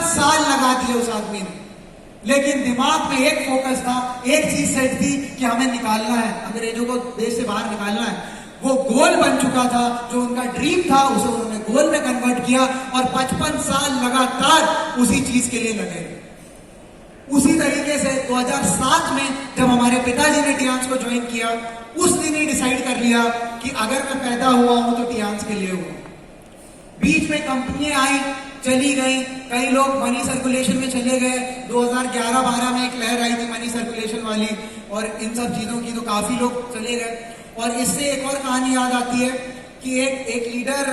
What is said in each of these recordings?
साल लगा दिए उस आदमी ने, लेकिन दिमाग में एक फोकस था, एक चीज सेट थी कि हमें निकालना है, अंग्रेजों को देश से बाहर निकालना है। वो गोल बन चुका था, जो उनका ड्रीम था उसे उन्होंने गोल में कन्वर्ट किया और 55 साल लगातार उसी चीज के लिए लगे। उसी तरीके से 2007 में जब हमारे पिताजी ने टियांस को ज्वाइन किया, उस दिन ही डिसाइड कर लिया कि अगर मैं पैदा हुआ हूं तो टियांस के लिए हुआ। बीच में कंपनियां आई, चली गई, कई लोग मनी सर्कुलेशन में चले गए। 2011-12 में एक लहर आई थी मनी सर्कुलेशन वाली, और इन सब चीजों की तो काफी लोग चले गए। और इससे एक और कहानी याद आती है कि एक लीडर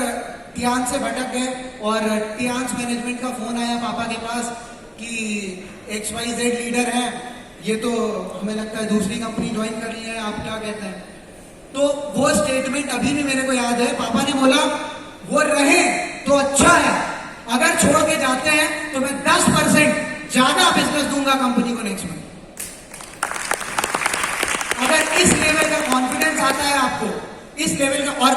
टियांस से भटक गए और टियांस मैनेजमेंट का फोन आया पापा के पास कि XYZ लीडर है, ये तो हमें लगता है दूसरी कंपनी ज्वाइन कर ली है, आप क्या कहते हैं। तो वो स्टेटमेंट अभी भी मेरे को याद है। पापा ने बोला वो रहे तो अच्छा है, अगर छोड़ के जाते हैं तो मैं 10% ज्यादा बिजनेस दूंगा कंपनी को नेक्स्ट मंथ। अगर इस लेवल का कॉन्फिडेंस आता है आपको, इस लेवल का, और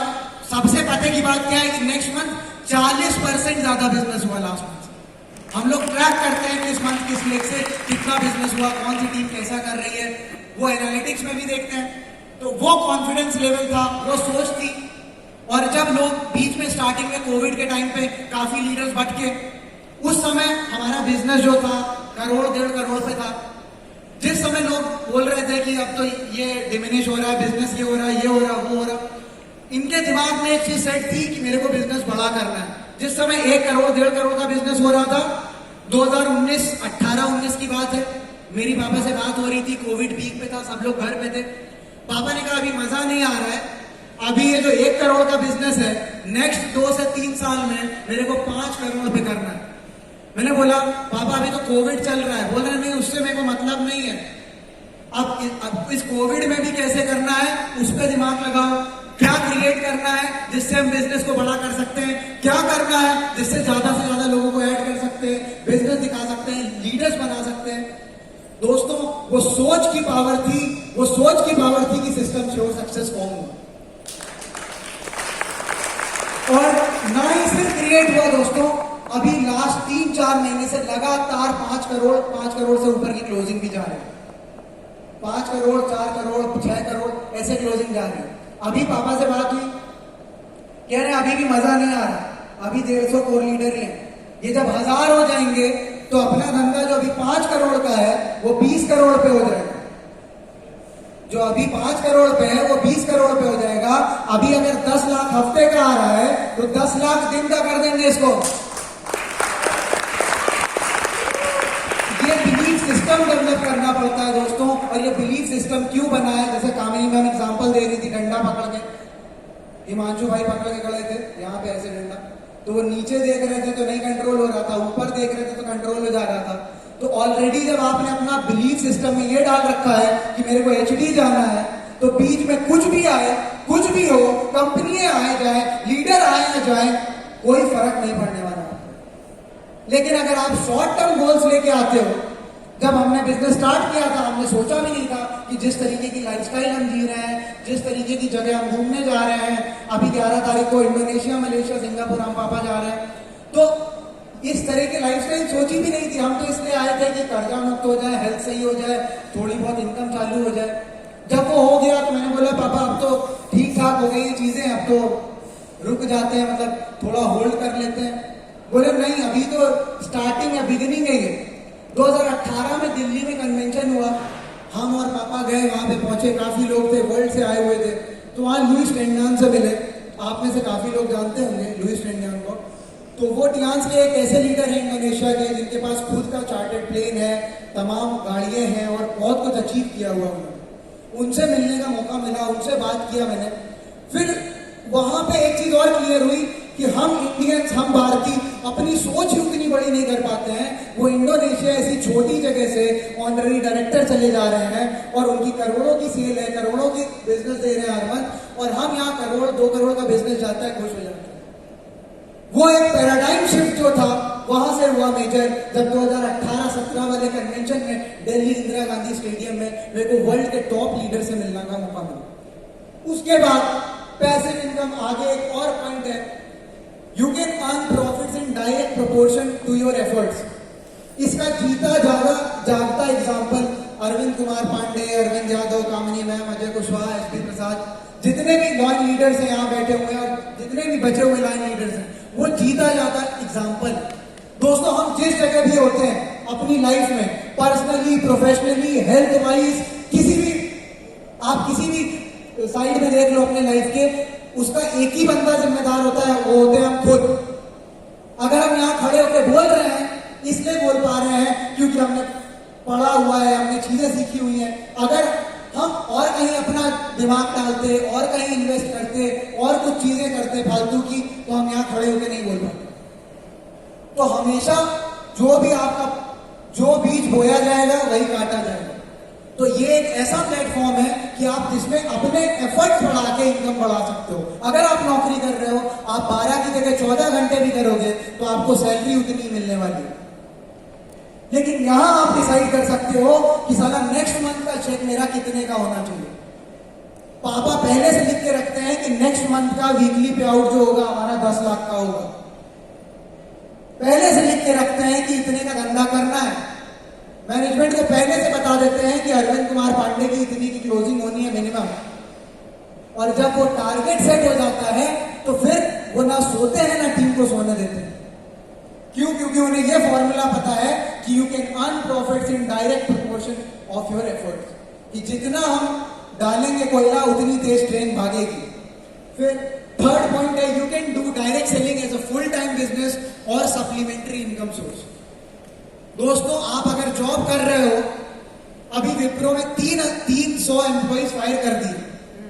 सबसे पते की बात क्या है कि नेक्स्ट मंथ 40% ज्यादा बिजनेस हुआ लास्ट मंथ। हम लोग ट्रैक करते हैं कि इस मंथ किस लेग से कितना बिजनेस हुआ, कौन सी टीम कैसा कर रही है, वो एनालिटिक्स में भी देखते हैं। तो वो कॉन्फिडेंस लेवल था, वो सोच थी। और जब लोग बीच में स्टार्टिंग में कोविड के टाइम पे काफी लीडर्स भटके, उस समय हमारा बिजनेस जो था 1.5 करोड़ पे था। जिस समय लोग बोल रहे थे कि अब तो ये डिमिनिश हो रहा है, बिजनेस ये हो रहा है, ये हो रहा है, वो हो रहा, इनके दिमाग में एक चीज सेट थी कि मेरे को बिजनेस बड़ा करना है। जिस समय 1 करोड़ 1.5 करोड़ का बिजनेस हो रहा था, 2018-19 की बात है, मेरी पापा से बात हो रही थी, कोविड पीक पे था, सब लोग घर पे थे। पापा ने कहा अभी मजा नहीं आ रहा है, अभी ये जो 1 करोड़ का बिजनेस है नेक्स्ट 2 से 3 साल में मेरे को 5 करोड़ पे करना है। मैंने बोला पापा अभी तो कोविड चल रहा है। बोल रहे नहीं, उससे मेरे को मतलब नहीं है, अब इस कोविड में भी कैसे करना है उस पर दिमाग लगाओ। क्या क्रिएट करना है जिससे हम बिजनेस को बड़ा कर सकते हैं, क्या करना है जिससे ज्यादा से ज्यादा लोगों को ऐड कर सकते हैं, बिजनेस दिखा सकते हैं, लीडर्स बना सकते हैं। दोस्तों वो सोच की पावर थी, वो सोच की पावर थी कि सिस्टम से वो सक्सेस फॉर्म हुआ। और ना ही सिर्फ क्रिएट हुआ दोस्तों, अभी लास्ट 3-4 महीने से लगातार 5 करोड़ से ऊपर की क्लोजिंग भी जा रही है। 5 करोड़, 4 करोड़, 6 करोड़ ऐसे क्लोजिंग जा रही है। अभी पापा से बात हुई, कह रहे हैं अभी भी मजा नहीं आ रहा, अभी 150 कोर लीडर ही हैं, ये जब 1000 हो जाएंगे तो अपना धंधा जो अभी 5 करोड़ का है वो 20 करोड़ पे हो जाएगा। जो अभी 5 करोड़ पे है वो 20 करोड़ पे हो जाएगा। अभी अगर 10 लाख हफ्ते का आ रहा है तो 10 लाख दिन का कर देंगे इसको। ये बिलीफ सिस्टम डेवलप करना पड़ता है दोस्तों। और ये बिलीफ सिस्टम क्यों बना है, जैसे कामिनी मैम एग्जांपल दे रही थी, डंडा पकड़ के, हिमांशु भाई पकड़ के खड़े थे यहाँ पे ऐसे डंडा, तो वो नीचे देख रहे थे तो नहीं कंट्रोल हो रहा था, ऊपर देख रहे थे तो कंट्रोल हो जा रहा था। तो ऑलरेडी जब आपने अपना बिलीफ सिस्टम में ये डाल रखा है कि मेरे को HD जाना है, तो बीच में कुछ भी आए, कुछ भी हो, कंपनियां आए जाए, लीडर आए ना जाए, कोई फर्क नहीं पड़ने वाला। लेकिन अगर आप शॉर्ट टर्म गोल्स लेके आते हो, जब हमने बिजनेस स्टार्ट किया था हमने सोचा भी नहीं था कि जिस तरीके की लाइफस्टाइल हम जी रहे हैं, जिस तरीके की जगह हम घूमने जा रहे हैं, अभी 11 तारीख को इंडोनेशिया, मलेशिया, सिंगापुर हम पापा जा रहे हैं, तो इस तरह की लाइफस्टाइल सोची भी नहीं थी। हम तो इसलिए आए थे कि कर्जा मुक्त हो जाए, हेल्थ सही हो जाए, थोड़ी बहुत इनकम चालू हो जाए। जब वो हो गया तो मैंने बोला पापा अब तो ठीक ठाक हो गई ये चीजें, अब तो रुक जाते हैं, मतलब थोड़ा होल्ड कर लेते हैं। बोले नहीं, अभी तो स्टार्टिंग है, बिगिनिंग है ये। 2018 में दिल्ली में कन्वेंशन हुआ, हम और पापा गए, वहां पे पहुंचे, काफी लोग थे, वर्ल्ड से आए हुए थे। तो वहां लुइस टेंडान से मिले, आप में से काफी लोग जानते होंगे लुइस टेंडान को। तो वो टियांस के एक ऐसे लीडर हैं इंडोनेशिया के जिनके पास खुद का चार्टर्ड प्लेन है, तमाम गाड़ियां हैं और बहुत कुछ अचीव किया हुआ उन्होंने। उनसे मिलने का मौका मिला, उनसे बात किया मैंने। फिर वहां पे एक चीज और क्लियर हुई कि हम इंडियंस, हम भारतीय अपनी सोच ही उतनी बड़ी नहीं कर पाते हैं। वो इंडोनेशिया ऐसी छोटी जगह से ऑनररी डायरेक्टर चले जा रहे हैं और उनकी करोड़ों की सेल है, करोड़ों की बिजनेस दे रहे हैं हर मंथ, और हम यहाँ 1-2 करोड़ का बिजनेस जाता है, खुश हो जाते हैं। वो एक पैराडाइम शिफ्ट जो था वहां से हुआ मेजर, जब 2018-17 वाले कन्वेंशन में दिल्ली इंदिरा गांधी स्टेडियम में मेरे को वर्ल्ड के टॉप लीडर से मिलने का मौका मिला। उसके बाद पैसिव इनकम, आगे एक और पॉइंट है, you can earn profits in direct proportion to your efforts. इसका जीता जागता example Arvind Kumar Pandey, Arvind Yadav, Kamini ma'am, Ajay Kushwaha, SP Prasad, जितने भी लाइन लीडर्स हैं यहाँ बैठे हुए हैं और जितने भी बचे हुए लाइन लीडर्स हैं, वो जीता जाता एग्जाम्पल। दोस्तों, हम जिस जगह भी होते हैं अपनी लाइफ में, पर्सनली, प्रोफेशनली, हेल्थ वाइज, आप किसी भी साइड में देख लो अपने लाइफ के, उसका एक ही बंदा जिम्मेदार होता है, वो होते हैं हम खुद। अगर हम यहाँ खड़े होकर बोल रहे हैं, इसलिए बोल पा रहे हैं क्योंकि हमने पढ़ा हुआ है, हमने चीजें सीखी हुई हैं। अगर हम और कहीं अपना दिमाग डालते और कहीं इन्वेस्ट करते और कुछ चीजें करते फालतू की, तो हम यहाँ खड़े होकर नहीं बोल पाते। तो हमेशा जो बीज बोया जाएगा वही काटा जाएगा। तो ये एक ऐसा प्लेटफॉर्म है कि आप जिसमें अपने एफर्ट्स बढ़ा के इनकम बढ़ा सकते हो। अगर आप नौकरी कर रहे हो, आप 12 की जगह 14 घंटे भी करोगे तो आपको सैलरी उतनी मिलने वाली है। लेकिन यहां आप डिसाइड कर सकते हो कि साला नेक्स्ट मंथ का चेक मेरा कितने का होना चाहिए। पापा पहले से लिख के रखते हैं कि नेक्स्ट मंथ का वीकली पे आउट जो होगा हमारा 10 लाख का होगा। पहले से लिख के रखते हैं कि इतने का धंधा करना है। मैनेजमेंट को पहले से बता देते हैं कि अरविंद कुमार पांडे की इतनी की क्लोजिंग होनी है मिनिमम। और जब वो टारगेट सेट हो जाता है तो फिर वो ना सोते हैं ना टीम को सोने देते हैं। क्यों? क्योंकि उन्हें यह फॉर्मूला पता है कि you can earn profits in direct proportion of your efforts, कि जितना हम डालेंगे कोयला उतनी तेज ट्रेन भागेगी। फिर थर्ड पॉइंट है, you can do direct selling as a full time business और सप्लीमेंट्री इनकम सोर्स। दोस्तों, आप अगर जॉब कर रहे हो, अभी विप्रो में 300 एम्प्लॉइज फायर कर दिए।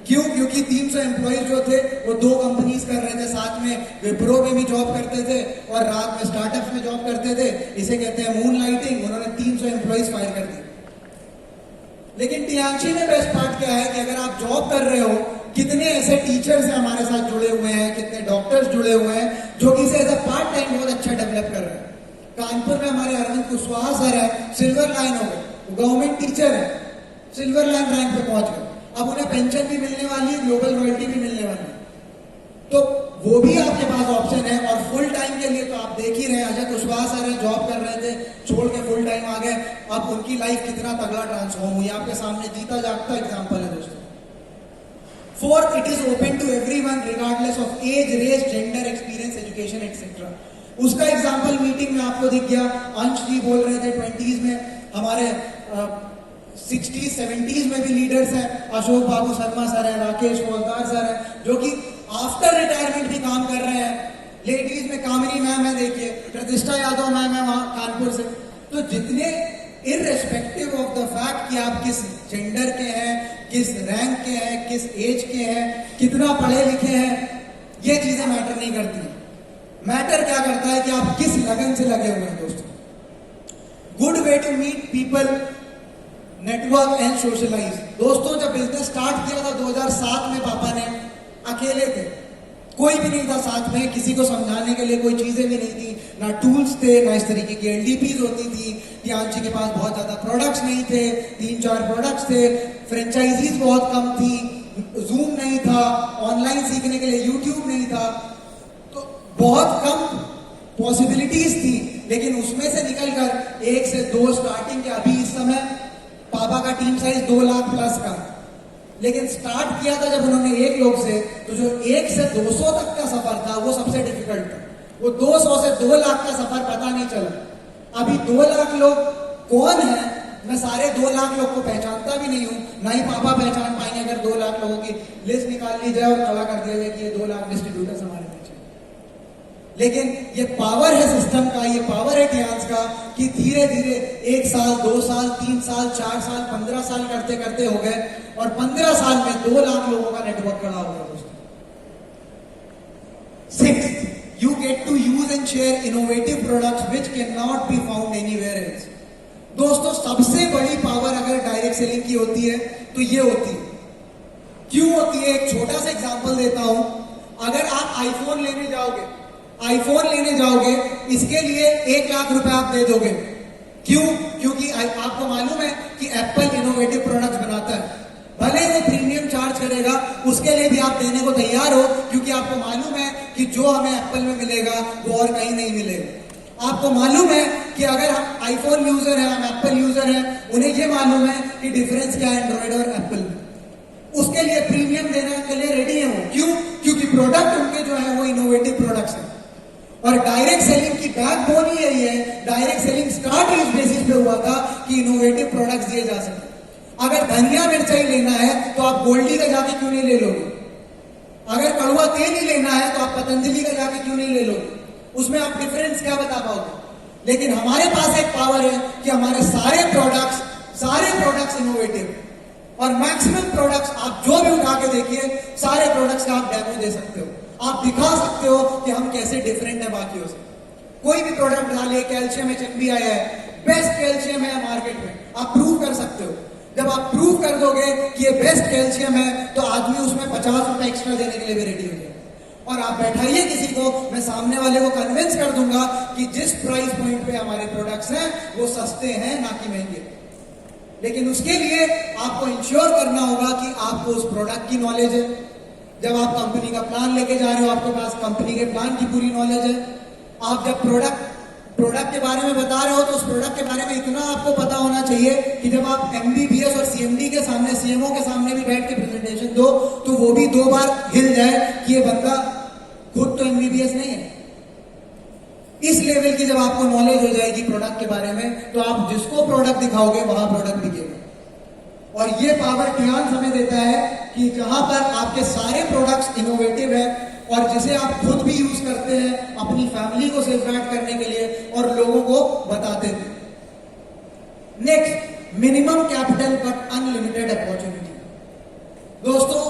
क्यों? क्योंकि 300 एम्प्लॉइज जो थे वो 2 कंपनीज कर रहे थे साथ में, विप्रो में भी जॉब करते थे और रात में स्टार्टअप में जॉब करते थे। इसे कहते हैं मून लाइटिंग। उन्होंने 300 एम्प्लॉइज फायर कर दिए। लेकिन टीएमसी में बेस्ट पार्ट क्या है कि अगर आप जॉब कर रहे हो, कितने ऐसे टीचर्स हैं हमारे साथ जुड़े हुए हैं, कितने डॉक्टर्स जुड़े हुए हैं जो कि इसे एज अ पार्ट टाइम बहुत अच्छा डेवलप कर रहे हैं। कानपुर में हमारे अरविंद कुशवाहा सर है, सिल्वर लाइन हो गए, गवर्नमेंट टीचर है, सिल्वर लाइन रैंक पे पहुंच गए। अब उन्हें पेंशन भी मिलने वाली है, ग्लोबल रॉयल्टी भी मिलने वाली है। तो वो भी आपके पास ऑप्शन है। और फुल टाइम के लिए तो आप देख ही रहे हैं, अजय कुशवाहा सर है, जॉब कर रहे थे, छोड़ के फुल टाइम आ गए। अब उनकी लाइफ कितना तगड़ा ट्रांसफॉर्म हुई, आपके सामने जीता जागता एग्जाम्पल है दोस्तों। Fourth, it is open to everyone regardless of age, race, gender, experience, education etcetera. उसका एग्जाम्पल मीटिंग में आपको दिख गया। अंश जी बोल रहे थे 20s में, हमारे 60s 70s में भी लीडर्स हैं। अशोक बाबू शर्मा सर है, राकेश फौजदार सर है, जो कि आफ्टर रिटायरमेंट भी काम कर रहे हैं। लेडीज में कामिनी मैम है, देखिए, प्रतिष्ठा यादव मैम है वहां कानपुर से। तो जितने इररेस्पेक्टिव ऑफ द फैक्ट कि आप किस जेंडर के हैं, किस रैंक के हैं, किस एज के हैं, कितना पढ़े लिखे हैं, ये चीजें मैटर नहीं करती। मैटर क्या करता है कि आप किस लगन से लगे हुए हैं दोस्तों। Good way to meet people, network and socialise. दोस्तों, जब बिजनेस स्टार्ट किया था 2007 में, पापा ने अकेले थे, कोई भी नहीं था साथ में, किसी को समझाने के लिए कोई चीजें भी नहीं थी, ना टूल्स थे, ना इस तरीके की एलडीपीज होती थी। टियांशी के पास बहुत ज्यादा प्रोडक्ट्स नहीं थे, 3-4 प्रोडक्ट्स थे, फ्रेंचाइजीज बहुत कम थी, जूम नहीं था, ऑनलाइन सीखने के लिए यूट्यूब नहीं था, तो बहुत कम पॉसिबिलिटीज थी। लेकिन उसमें से निकलकर 1 से 2 स्टार्टिंग के, अभी इस समय पापा का टीम साइज 2 लाख प्लस का, लेकिन स्टार्ट किया था जब उन्होंने 1 लोग से, तो जो 1 से 200 तक का सफर था वो सबसे डिफिकल्ट था। वो 200 से 2 लाख का सफर पता नहीं चला। अभी 2 लाख लोग कौन है, मैं सारे 2 लाख लोग को पहचानता भी नहीं हूं, ना ही पापा पहचान पाएंगे। अगर 2 लाख लोगों की लिस्ट निकाल ली जाए और खड़ा कर दिया जाए कि ये 2 लाख डिस्ट्रीब्यूटर्स हमारे पीछे। लेकिन ये पावर है सिस्टम का, ये पावर है टियांस का, कि धीरे धीरे 1 साल, 2 साल, 3 साल, 4 साल, 15 साल करते करते हो गए, और 15 साल में 2 लाख लोगों का नेटवर्क खड़ा हो गया दोस्तों। 6th, you get to use and share innovative products which cannot be found anywhere else। दोस्तों, सबसे बड़ी पावर अगर डायरेक्ट सेलिंग की होती है तो ये होती है। क्यों होती है? एक छोटा सा एग्जांपल देता हूं। अगर आप आईफोन लेने जाओगे, इसके लिए 1 लाख रुपए आप दे दोगे। क्यों? क्योंकि आपको मालूम है कि एप्पल इनोवेटिव प्रोडक्ट्स बनाता है, भले वो प्रीमियम चार्ज करेगा, उसके लिए भी आप देने को तैयार हो, क्योंकि आपको मालूम है कि जो हमें एप्पल में मिलेगा वो और कहीं नहीं मिलेगा। आपको मालूम है कि अगर हम आईफोन यूजर हैं, हम एप्पल यूजर हैं, उन्हें ये मालूम है कि डिफरेंस क्या है एंड्रॉइड और एप्पल में। उसके लिए प्रीमियम देने के लिए रेडी है वो। क्यों? क्योंकि प्रोडक्ट उनके जो है वो इनोवेटिव प्रोडक्ट्स हैं। और डायरेक्ट सेलिंग की बैकबोन ही यही है। डायरेक्ट सेलिंग स्टार्ट इस बेसिस पे हुआ था कि इनोवेटिव प्रोडक्ट्स दिए जा सके। अगर धनिया मिर्चा ही लेना है तो आप गोल्डी का जाके क्यों नहीं ले लोगे? अगर कड़वा तेल ही लेना है तो आप पतंजलि का जाके क्यों नहीं ले लोगे? उसमें आप डिफरेंस क्या बता पाओगे? लेकिन हमारे पास एक पावर है कि हमारे सारे प्रोडक्ट्स इनोवेटिव, और मैक्सिमम प्रोडक्ट्स आप जो भी उठा के देखिए, सारे प्रोडक्ट्स का आप डेमो दे सकते हो, आप दिखा सकते हो कि हम कैसे डिफरेंट है बाकियों से। कोई भी प्रोडक्ट डालिए, कैल्शियम HMB आया है, बेस्ट कैल्शियम है मार्केट में, आप प्रूव कर सकते हो। जब आप प्रूव कर दोगे कि ये बेस्ट कैल्शियम है तो आदमी उसमें 50 रुपए एक्स्ट्रा देने के लिए भी रेडी हो जाए। और आप बैठाइए किसी को, मैं सामने वाले को कन्विंस कर दूंगा कि जिस प्राइस पॉइंट पे हमारे प्रोडक्ट्स हैं वो सस्ते हैं, ना कि महंगे। लेकिन उसके लिए आपको इंश्योर करना होगा कि आपको उस प्रोडक्ट की नॉलेज है। जब आप कंपनी का प्लान लेके जा रहे हो, आपके पास कंपनी के प्लान की पूरी नॉलेज है। आप जब प्रोडक्ट के बारे में बता रहे हो तो उस प्रोडक्ट के बारे में इतना आपको पता होना चाहिए कि जब आप MBBS और CMD के सामने, CMO के सामने भी बैठ के प्रेजेंटेशन दो तो वो भी 2 बार हिल जाए कि ये बंदा खुद तो MBBS नहीं है। इस लेवल की जब आपको नॉलेज हो जाएगी प्रोडक्ट के बारे में तो आप जिसको प्रोडक्ट दिखाओगे वहां प्रोडक्ट बिकेगा। और ये पावर टियान्स हमें देता है कि जहां पर आपके सारे प्रोडक्ट्स इनोवेटिव है और जिसे आप खुद भी यूज करते हैं अपनी फैमिली को सेफगार्ड करने के लिए और लोगों को बताते थे। Next, minimum capital but unlimited opportunity. दोस्तों,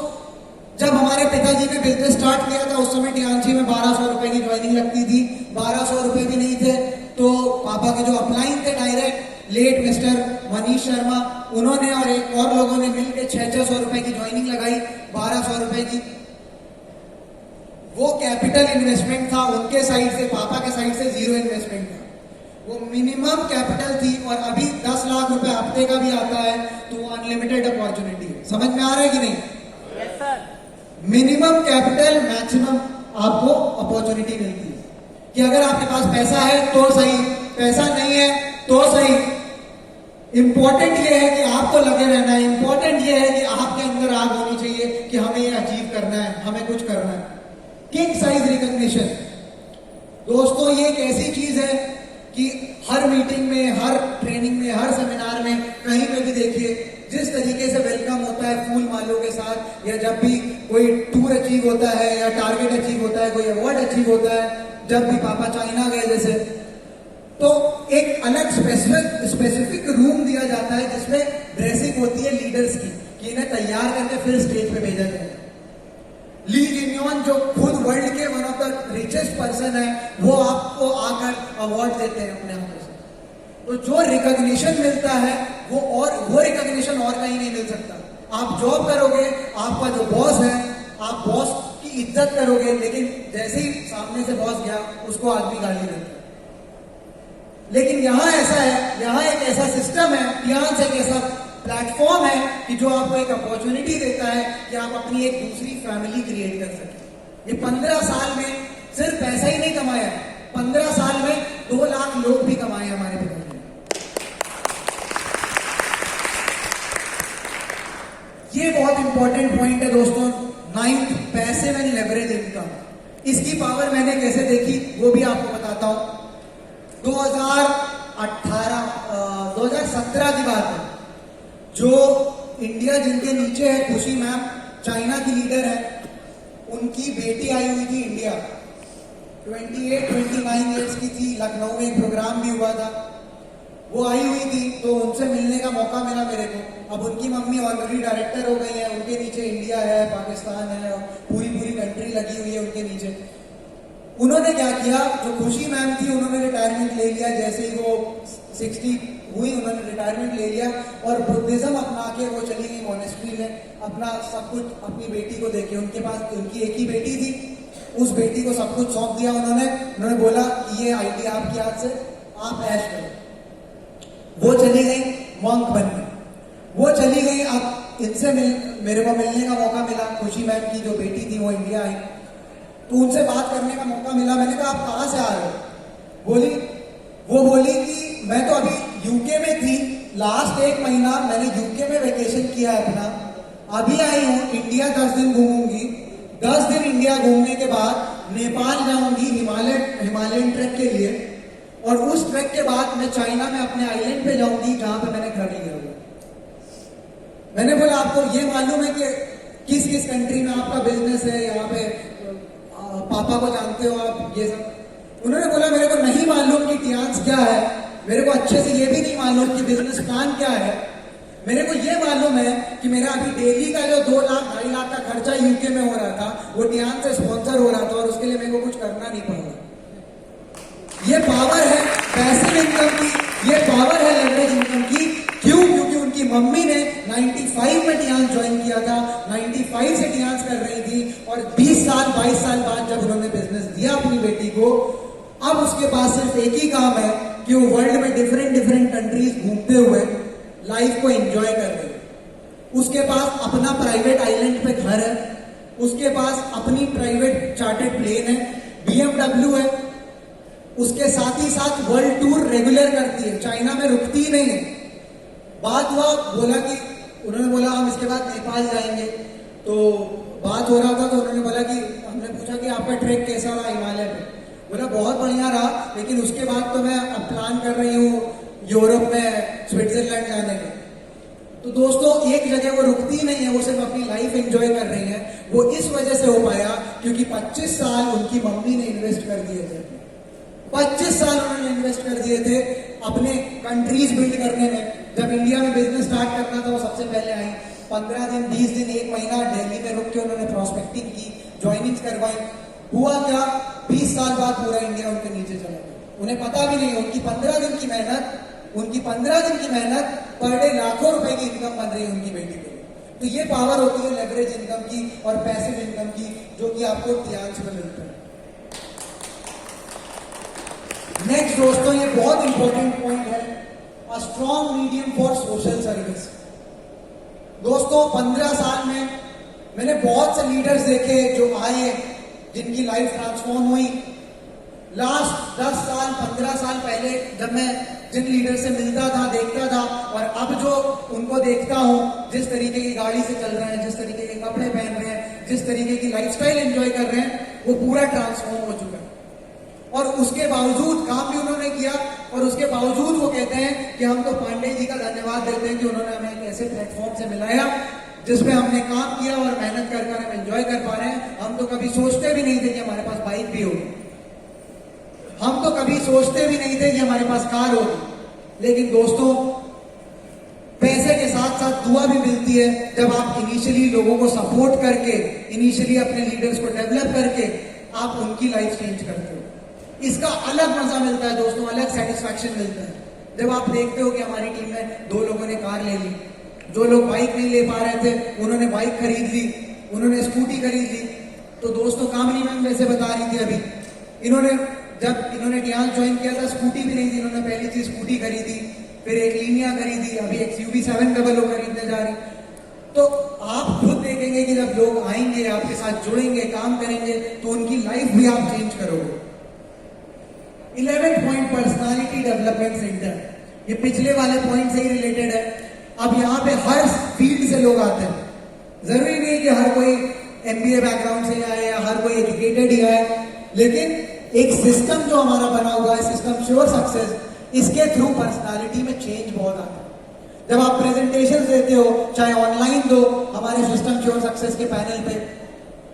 जब हमारे पिताजी ने बिजनेस स्टार्ट किया था उस समय टियांशी में 1200 रुपए की ज्वाइनिंग लगती थी। 1200 रुपए भी नहीं थे तो पापा के जो अपलाइन थे direct, late mister Manish Sharma, उन्होंने और एक और लोगों ने मिलकर 600 रुपए की ज्वाइनिंग लगाई, 1200 रुपए की। वो कैपिटल इन्वेस्टमेंट था उनके साइड से, पापा के साइड से जीरो इन्वेस्टमेंट था। वो मिनिमम कैपिटल थी। और अभी 10 लाख रुपए हफ्ते का भी आता है तो वो अनलिमिटेड अपॉर्चुनिटी है। समझ में आ रहा है कि नहीं? Yes sir. Minimum capital, maximum आपको अपॉर्चुनिटी मिलती है कि अगर आपके पास पैसा है तो सही, पैसा नहीं है तो सही। इंपॉर्टेंट ये है कि आपको लगे रहना है। इंपॉर्टेंट ये है कि आपके अंदर आग होनी चाहिए कि हमें ये अचीव करना है, हमें कुछ करना है। King size recognition. दोस्तों, ये एक ऐसी चीज है कि हर मीटिंग में, हर ट्रेनिंग में, हर सेमिनार में, कहीं पे भी देखिए जिस तरीके से वेलकम होता है फूल मालों के साथ, या जब भी कोई टूर अचीव होता है या टारगेट अचीव होता है, कोई अवार्ड अचीव होता है, जब भी पापा चाइना गए जैसे, तो एक अलग स्पेसिफिक रूम दिया जाता है जिसमें ड्रेसिंग होती है लीडर्स की कि इन्हें तैयार करके फिर स्टेज पे भेजा जाए। ली जिन्योन जो खुद वर्ल्ड के one of the richest person है, वो आपको आकर अवार्ड देते हैं अपने हाथों से। तो जो रिकॉग्निशन मिलता है वो रिकॉग्निशन और कहीं नहीं मिल सकता। आप जॉब करोगे, आपका जो बॉस है, आप बॉस की इज्जत करोगे, लेकिन जैसे ही सामने से बॉस गया उसको आदमी गाली देता है। लेकिन यहां ऐसा है, यहां एक ऐसा सिस्टम है, यहां से एक ऐसा प्लेटफॉर्म है कि जो आपको एक अपॉर्चुनिटी देता है कि आप अपनी एक दूसरी फैमिली क्रिएट कर सकें। ये 15 साल में सिर्फ पैसा ही नहीं कमाया, 15 साल में 2 लाख लोग भी कमाए हमारे पिताजी ने। ये बहुत इंपॉर्टेंट पॉइंट है दोस्तों। 9th, passive and leverage income. इसकी पावर मैंने कैसे देखी वो भी आपको बताता हूं। 2017 की बात है। जो इंडिया जिनके नीचे है, खुशी मैम, चाइना की लीडर है, उनकी बेटी आई हुई थी इंडिया, 28-29 ईयर्स की थी। लखनऊ में एक प्रोग्राम भी हुआ था, वो आई हुई थी तो उनसे मिलने का मौका मिला मेरे को। अब उनकी मम्मी ऑलरेडी डायरेक्टर हो गई है, उनके नीचे इंडिया है, पाकिस्तान है, और पूरी कंट्री लगी हुई है उनके नीचे। उन्होंने क्या किया, जो खुशी मैम थी उन्होंने रिटायरमेंट ले लिया। जैसे ही वो 60 हुई उन्होंने रिटायरमेंट ले लिया और बुद्धिज्म अपना के वो चली गई मॉनेस्ट्री में, अपना सब कुछ अपनी बेटी को देके। उनके पास उनकी एक ही बेटी थी, उस बेटी को सब कुछ सौंप दिया उन्होंने बोला कि ये आइडिया आपके हाथ से, आप ऐश करो। वो चली गई मॉन्क बन गई, वो चली गई। अब इनसे मेरे को मिलने का मौका मिला, खुशी मैम की जो बेटी थी वो इंडिया आई, तो उनसे बात करने का मौका मिला। मैंने कहा आप कहाँ से आ रहे हो? बोली वो बोली कि मैं तो अभी यूके में थी, लास्ट 1 महीना मैंने यूके में वेकेशन किया है अपना, अभी आई हूँ इंडिया 10 दिन घूमूंगी, 10 दिन इंडिया घूमने के बाद नेपाल जाऊंगी हिमालयन ट्रैक के लिए, और उस ट्रैक के बाद मैं चाइना में अपने आइलैंड पे जाऊंगी जहां पे मैंने घर लिया हुआ। मैंने बोला आपको ये मालूम है कि किस किस कंट्री में आपका बिजनेस है, यहाँ पे पापा को जानते हो आप, ये सब। उन्होंने बोला मेरे को नहीं मालूम कि टियांस क्या है, मेरे को अच्छे से ये भी नहीं मालूम कि बिजनेस प्लान क्या है, मेरे को ये मालूम है कि मेरा अभी डेली का जो 2 लाख 2.5 लाख का खर्चा यूके में हो रहा था वो टियांस से स्पॉन्सर हो रहा था, और उसके लिए मेरे को कुछ करना नहीं पड़ रहा। ये पावर है पैसिव इनकम की, ये पावर है लेवरेज इनकम की। क्यों? क्योंकि उनकी मम्मी ने 95 में टियांस ज्वाइन किया था, 95 से टियांस कर रही थी, और 20 साल 22 साल बाद जब उन्होंने बिजनेस दिया अपनी बेटी को, अब उसके पास सिर्फ एक ही काम है कि वो वर्ल्ड में डिफरेंट कंट्रीज घूमते हुए लाइफ को एंजॉय कर रहे हैं। उसके पास अपना प्राइवेट आइलैंड पे घर है, उसके पास अपनी प्राइवेट चार्टर्ड प्लेन है, BMW है, उसके साथ ही साथ वर्ल्ड टूर रेगुलर करती है, चाइना में रुकती ही नहीं है। बात हुआ, बोला कि उन्होंने बोला हम इसके बाद नेपाल जाएंगे, तो बात हो रहा था तो उन्होंने बोला कि हमने पूछा कि आपका ट्रेक कैसा रहा हिमालय पे, बोला बहुत बढ़िया रहा, लेकिन उसके बाद तो मैं अब प्लान कर रही हूँ यूरोप में स्विट्जरलैंड जाने के। तो दोस्तों एक जगह वो रुकती नहीं है, वो सिर्फ अपनी लाइफ एंजॉय कर रही है। वो इस वजह से हो पाया क्योंकि 25 साल उनकी मम्मी ने इन्वेस्ट कर दिए थे, 25 साल उन्होंने इन्वेस्ट कर दिए थे अपने कंट्रीज बिल्ड करने में। जब इंडिया में बिजनेस स्टार्ट करना था वो सबसे पहले आई, 15 दिन 20 दिन 1 महीना दिल्ली में रुक के उन्होंने प्रॉस्पेक्टिंग की, ज्वाइनिंग्स करवाई। हुआ क्या, 20 साल बाद पूरा इंडिया उनके नीचे चला गया, उन्हें पता भी नहीं। उनकी 15 दिन की मेहनत पर डे लाखों रुपए की इनकम बन रही है उनकी बेटी के लिए। तो ये पावर होती है लेवरेज इनकम की और पैसिव इनकम की, जो कि आपको टियांस में मिलता है। नेक्स्ट दोस्तों, ये बहुत इंपॉर्टेंट पॉइंट है, a strong medium for social service. दोस्तों 15 साल में मैंने बहुत से लीडर्स देखे जो आए, जिनकी लाइफ ट्रांसफॉर्म हुई। लास्ट 10 साल 15 साल पहले जब मैं जिन लीडर से मिलता था, देखता था, और अब जो उनको देखता हूं, जिस तरीके की गाड़ी से चल रहे हैं, जिस तरीके के कपड़े पहन रहे हैं, जिस तरीके की लाइफस्टाइल एंजॉय कर रहे हैं, वो पूरा ट्रांसफॉर्म हो चुका है। और उसके बावजूद काम भी उन्होंने किया, और उसके बावजूद वो कहते हैं कि हम तो पांडे जी का धन्यवाद देते हैं कि उन्होंने हमें एक ऐसे प्लेटफॉर्म से मिलाया जिसमें हमने काम किया और मेहनत कर हम एंजॉय कर पा रहे हैं। हम तो कभी सोचते भी नहीं थे कि हमारे पास बाइक भी होगी, हम तो कभी सोचते भी नहीं थे कि हमारे पास कार होगी। लेकिन दोस्तों पैसे के साथ साथ दुआ भी मिलती है जब आप इनिशियली लोगों को सपोर्ट करके, इनिशियली अपने लीडर्स को डेवलप करके आप उनकी लाइफ चेंज करते हो। इसका अलग मजा मिलता है दोस्तों, अलग सेटिस्फैक्शन मिलता है जब आप देखते हो कि हमारी टीम में 2 लोगों ने कार ले ली, जो लोग बाइक नहीं ले पा रहे थे उन्होंने बाइक खरीद ली, उन्होंने स्कूटी खरीद ली। तो दोस्तों कामिनी मैम वैसे बता रही थी अभी, जब इन्होंने टियांस ज्वाइन किया था स्कूटी भी नहीं थी, इन्होंने पहली चीज स्कूटी खरीदी, फिर एक लीनिया खरीदी, अभी एक XUV700 खरीदने जा रही। तो आप खुद देखेंगे कि जब लोग आएंगे, आपके साथ जुड़ेंगे, काम करेंगे, तो उनकी लाइफ भी आप चेंज करोगे। 11th point, personality development centre. ये पिछले वाले पॉइंट से ही रिलेटेड है। अब यहाँ पे हर फील्ड से लोग आते हैं, जरूरी नहीं कि हर कोई MBA बैकग्राउंड से आए या हर कोई एजुकेटेड ही आए, लेकिन एक सिस्टम जो हमारा बना हुआ है, सिस्टम श्योर सक्सेस, इसके थ्रू पर्सनालिटी में चेंज बहुत आता है। जब आप प्रेजेंटेशन देते हो, चाहे ऑनलाइन दो हमारे सिस्टम श्योर सक्सेस के पैनल पे,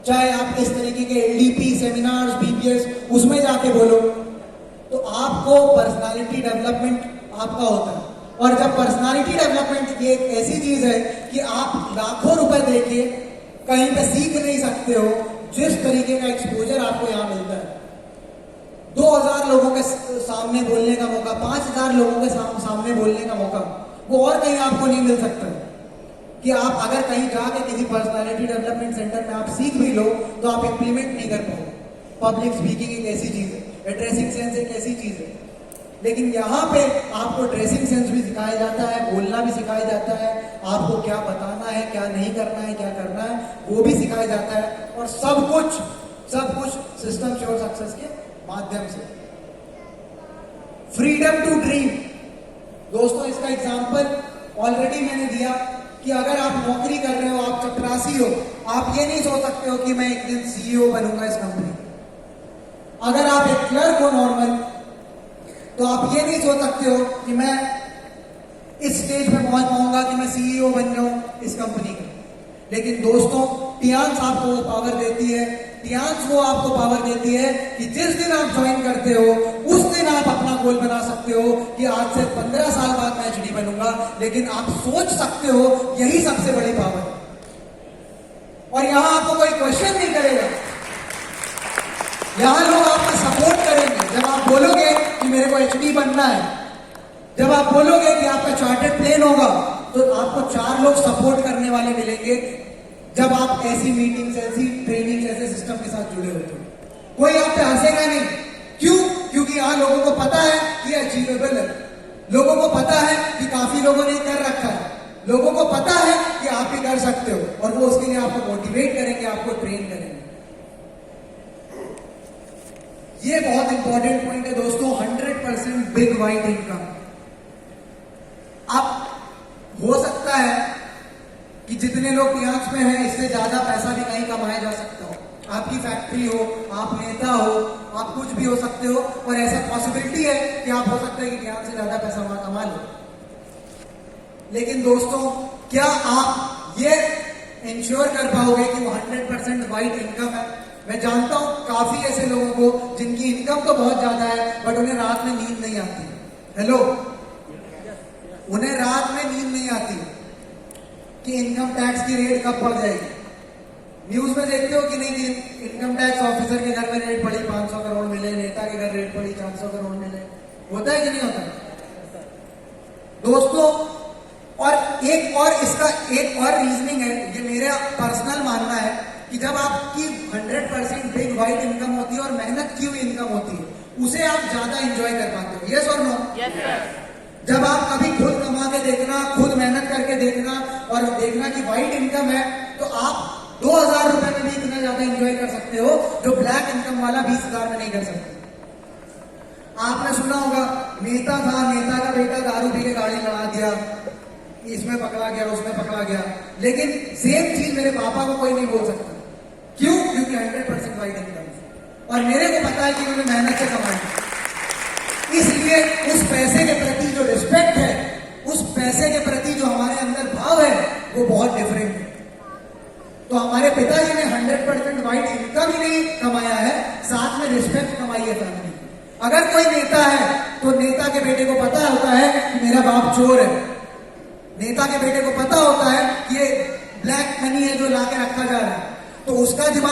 चाहे आप इस तरीके के LDP सेमिनार्स, BPS उसमें जाके बोलो, तो आपको पर्सनालिटी डेवलपमेंट आपका होता है। और जब पर्सनालिटी डेवलपमेंट ये एक ऐसी चीज है कि आप लाखों रुपए देके कहीं पे सीख नहीं सकते हो, जिस तरीके का एक्सपोजर आपको यहाँ मिलता है। 2000 लोगों के सामने बोलने का मौका, 5000 लोगों के सामने बोलने का मौका, वो और कहीं आपको नहीं मिल सकता। कि आप अगर कहीं जाके किसी पर्सनालिटी डेवलपमेंट सेंटर में आप सीख भी लो तो आप इंप्लीमेंट नहीं कर पाओगे। पब्लिक स्पीकिंग एक ऐसी चीज है, ड्रेसिंग सेंस एक ऐसी चीज है, लेकिन यहाँ पे आपको ड्रेसिंग सेंस भी सिखाया जाता है, बोलना भी सिखाया जाता है, आपको क्या बताना है, क्या नहीं करना है, क्या करना है वो भी सिखाया जाता है, और सब कुछ सिस्टम श्योर सक्सेस के माध्यम से। Freedom to dream. दोस्तों इसका एग्जाम्पल ऑलरेडी मैंने दिया कि अगर आप नौकरी कर रहे हो, आप चपरासी हो, आप ये नहीं सोच सकते हो कि मैं एक दिन सीईओ बनूंगा इस कंपनी। अगर आप एक क्लर्क हो नॉर्मल, तो आप ये नहीं सोच सकते हो कि मैं इस स्टेज पे पहुंच पाऊंगा कि मैं सीईओ बन जाऊं इस कंपनी का। लेकिन दोस्तों टियांस आपको वो पावर देती है, टियांस वो आपको पावर देती है कि जिस दिन आप ज्वाइन करते हो उस दिन आप अपना गोल बना सकते हो कि आज से 15 साल बाद मैं एचडी बनूंगा। लेकिन आप सोच सकते हो, यही सबसे बड़ी पावर है। और यहां आपको कोई क्वेश्चन नहीं करेगा, यहां लोग आपको सपोर्ट करेंगे। जब आप बोलोगे कि मेरे को एचडी बनना है, जब आप बोलोगे कि आपका चार्टर्ड प्लेन होगा, तो आपको 4 लोग सपोर्ट करने वाले मिलेंगे। जब आप ऐसी मीटिंग्स, ऐसी ट्रेनिंग, ऐसे सिस्टम के साथ जुड़े होते हो, कोई आप पे हंसेगा नहीं। क्यों? क्योंकि यहां लोगों को पता है कि अचीवेबल है, लोगों को पता है कि काफी लोगों ने कर रखा है, लोगों को पता है कि आप भी कर सकते हो, और वो उसके लिए आपको मोटिवेट करेंगे, आपको ट्रेन करेंगे। ये बहुत इंपॉर्टेंट पॉइंट है दोस्तों, 100% बिग वाइट इनकम। अब हो सकता है कि जितने लोग टियांस में हैं, इससे ज्यादा पैसा भी कहीं कमाया जा सकता हो। आपकी फैक्ट्री हो, आप नेता हो, आप कुछ भी हो सकते हो, और ऐसा पॉसिबिलिटी है कि आप हो सकता है कि टियांस से ज्यादा पैसा वहां कमा लो। लेकिन दोस्तों क्या आप ये इंश्योर कर पाओगे कि वो 100% वाइट इनकम है? मैं जानता हूं काफी ऐसे लोगों को जिनकी इनकम तो बहुत ज्यादा है, बट उन्हें रात में नींद नहीं आती। हेलो, उन्हें रात में नींद नहीं आती कि इनकम टैक्स की रेट कब बढ़ जाएगी। न्यूज में देखते हो कि नहीं कि इनकम टैक्स ऑफिसर के घर में रेट बढ़ी 500 करोड़ मिले, नेता के घर रेट बढ़ी 400 करोड़ मिले। होता है कि नहीं होता दोस्तों? और इसका एक और रीजनिंग है, ये मेरा पर्सनल मानना है कि जब आपकी 100% बिग वाइट इनकम होती है और मेहनत की हुई इनकम होती है, उसे आप ज्यादा एंजॉय कर पाते हो। यस और नो? Yes sir. जब आप कभी खुद कमा के देखना, खुद मेहनत करके देखना और देखना कि वाइट इनकम है, तो आप 2000 रुपए में भी इतना ज्यादा एंजॉय कर सकते हो जो ब्लैक इनकम वाला 20,000 में नहीं कर सकते। आपने सुना होगा, नेता था, नेता का बेटा दारू पी के गाड़ी लड़ा दिया, इसमें पकड़ा गया, उसमें पकड़ा गया। लेकिन सेम चीज मेरे पापा को कोई नहीं बोल सकता। क्यों? क्योंकि 100% वाइट इनकम, और मेरे को पता है कि उन्होंने मेहनत से कमाई। इसलिए उस पैसे के प्रति जो रिस्पेक्ट है, उस पैसे के प्रति जो हमारे अंदर भाव है, वो बहुत डिफरेंट है। तो हमारे पिताजी ने 100% वाइट इनकम ही नहीं कमाया है, साथ में रिस्पेक्ट कमाई है फैमिली। अगर कोई नेता है तो नेता के बेटे को पता होता है कि मेरा बाप चोर है, नेता के बेटे को पता होता है कि ये ब्लैक मनी है जो लाके रखा जा रहा है, तो उसका दिमाग